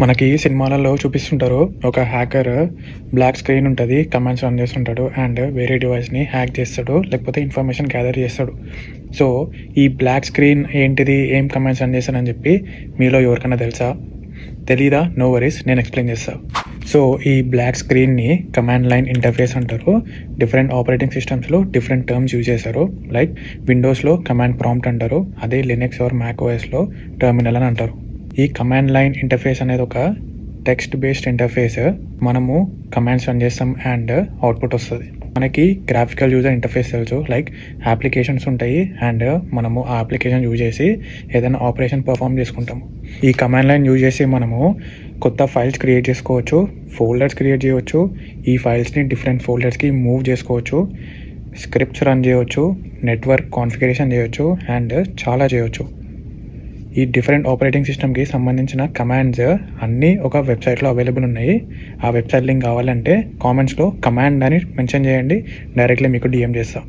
మనకి సినిమాలలో చూపిస్తుంటారు. ఒక హ్యాకర్ బ్లాక్ స్క్రీన్ ఉంటుంది, కమాండ్స్ రన్ చేస్తుంటాడు అండ్ వేరే డివైస్ని హ్యాక్ చేస్తాడు, లేకపోతే ఇన్ఫర్మేషన్ గ్యాదర్ చేస్తాడు. సో ఈ బ్లాక్ స్క్రీన్ ఏంటిది, ఏం కమాండ్స్ రన్ చేస్తానని చెప్పి మీలో ఎవరికైనా తెలుసా? తెలీదా? నో వరీస్, నేను ఎక్స్ప్లెయిన్ చేస్తాను. సో ఈ బ్లాక్ స్క్రీన్ని కమాండ్ లైన్ ఇంటర్ఫేస్ అంటారు. డిఫరెంట్ ఆపరేటింగ్ సిస్టమ్స్లో డిఫరెంట్ టర్మ్స్ యూజ్ చేస్తారు. లైక్ విండోస్లో కమాండ్ ప్రాంప్ట్ అంటారు, అదే లినక్స్ ఆర్ మ్యాక్ ఓఎస్లో టర్మినల్ అని అంటారు. ఈ కమాండ్ లైన్ ఇంటర్ఫేస్ అనేది ఒక టెక్స్ట్ బేస్డ్ ఇంటర్ఫేస్. మనము కమాండ్స్ రన్ చేస్తాం అండ్ అవుట్పుట్ వస్తుంది. మనకి గ్రాఫికల్ యూజర్ ఇంటర్ఫేస్ తెలుసు, లైక్ అప్లికేషన్స్ ఉంటాయి అండ్ మనము ఆ అప్లికేషన్ యూజ్ చేసి ఏదైనా ఆపరేషన్ పర్ఫామ్ చేసుకుంటాము. ఈ కమాండ్ లైన్ యూజ్ చేసి మనము కొత్త ఫైల్స్ క్రియేట్ చేసుకోవచ్చు, ఫోల్డర్స్ క్రియేట్ చేయవచ్చు, ఈ ఫైల్స్ని డిఫరెంట్ ఫోల్డర్స్కి మూవ్ చేసుకోవచ్చు, స్క్రిప్ట్స్ రన్ చేయవచ్చు, నెట్వర్క్ కాన్ఫిగరేషన్ చేయవచ్చు అండ్ చాలా చేయవచ్చు. ఈ డిఫరెంట్ ఆపరేటింగ్ సిస్టమ్కి సంబంధించిన కమాండ్స్ అన్నీ ఒక వెబ్సైట్లో అవైలబుల్ ఉన్నాయి. ఆ వెబ్సైట్ లింక్ కావాలంటే కామెంట్స్లో కమాండ్ అని మెన్షన్ చేయండి, డైరెక్ట్లీ మీకు డిఎం చేస్తాం.